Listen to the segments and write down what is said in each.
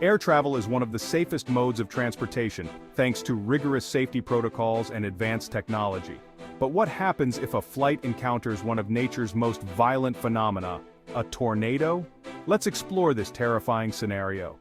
Air travel is one of the safest modes of transportation, thanks to rigorous safety protocols and advanced technology. But what happens if a flight encounters one of nature's most violent phenomena, a tornado? Let's explore this terrifying scenario.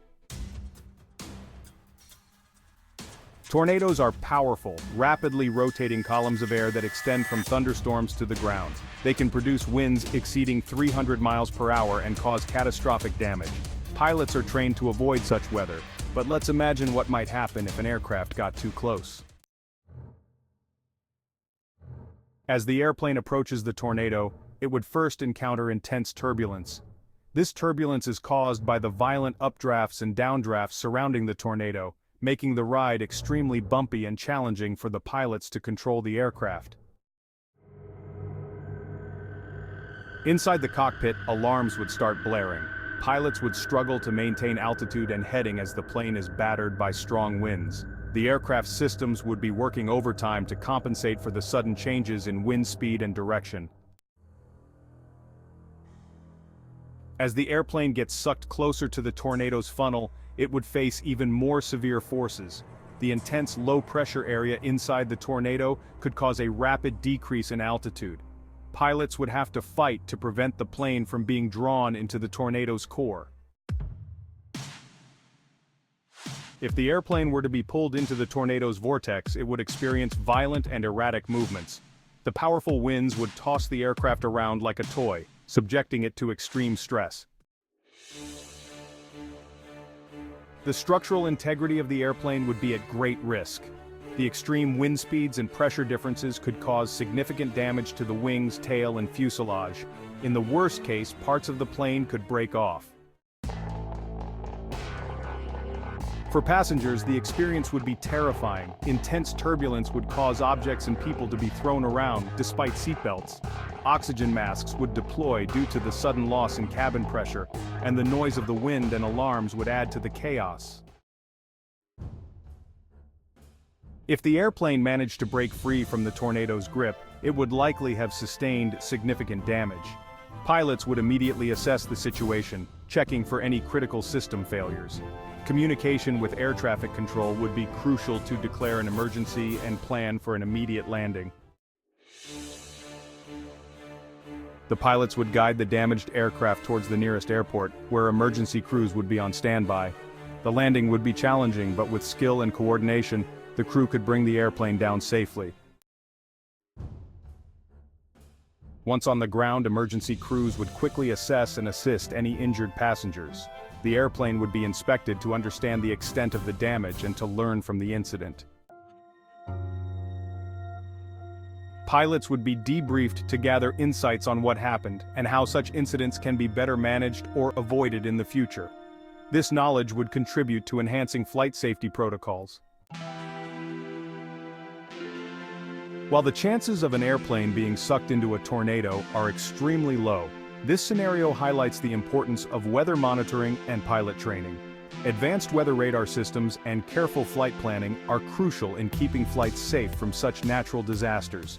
Tornadoes are powerful, rapidly rotating columns of air that extend from thunderstorms to the ground. They can produce winds exceeding 300 miles per hour and cause catastrophic damage. Pilots are trained to avoid such weather, but let's imagine what might happen if an aircraft got too close. As the airplane approaches the tornado, it would first encounter intense turbulence. This turbulence is caused by the violent updrafts and downdrafts surrounding the tornado, making the ride extremely bumpy and challenging for the pilots to control the aircraft. Inside the cockpit, alarms would start blaring. Pilots would struggle to maintain altitude and heading as the plane is battered by strong winds. The aircraft's systems would be working overtime to compensate for the sudden changes in wind speed and direction. As the airplane gets sucked closer to the tornado's funnel, it would face even more severe forces. The intense low-pressure area inside the tornado could cause a rapid decrease in altitude. Pilots would have to fight to prevent the plane from being drawn into the tornado's core. If the airplane were to be pulled into the tornado's vortex, it would experience violent and erratic movements. The powerful winds would toss the aircraft around like a toy, subjecting it to extreme stress. The structural integrity of the airplane would be at great risk. The extreme wind speeds and pressure differences could cause significant damage to the wings, tail, and fuselage. In the worst case, parts of the plane could break off. For passengers, the experience would be terrifying. Intense turbulence would cause objects and people to be thrown around, despite seatbelts. Oxygen masks would deploy due to the sudden loss in cabin pressure, and the noise of the wind and alarms would add to the chaos. If the airplane managed to break free from the tornado's grip, it would likely have sustained significant damage. Pilots would immediately assess the situation, checking for any critical system failures. Communication with air traffic control would be crucial to declare an emergency and plan for an immediate landing. The pilots would guide the damaged aircraft towards the nearest airport, where emergency crews would be on standby. The landing would be challenging, but with skill and coordination, the crew could bring the airplane down safely. Once on the ground, emergency crews would quickly assess and assist any injured passengers. The airplane would be inspected to understand the extent of the damage and to learn from the incident. Pilots would be debriefed to gather insights on what happened and how such incidents can be better managed or avoided in the future. This knowledge would contribute to enhancing flight safety protocols. While the chances of an airplane being sucked into a tornado are extremely low, this scenario highlights the importance of weather monitoring and pilot training. Advanced weather radar systems and careful flight planning are crucial in keeping flights safe from such natural disasters.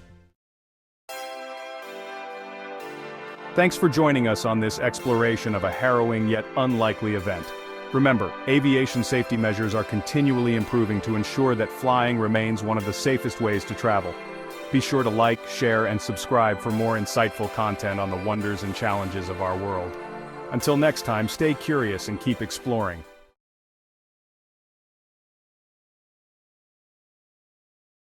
Thanks for joining us on this exploration of a harrowing yet unlikely event. Remember, aviation safety measures are continually improving to ensure that flying remains one of the safest ways to travel. Be sure to like, share, and subscribe for more insightful content on the wonders and challenges of our world. Until next time, stay curious and keep exploring.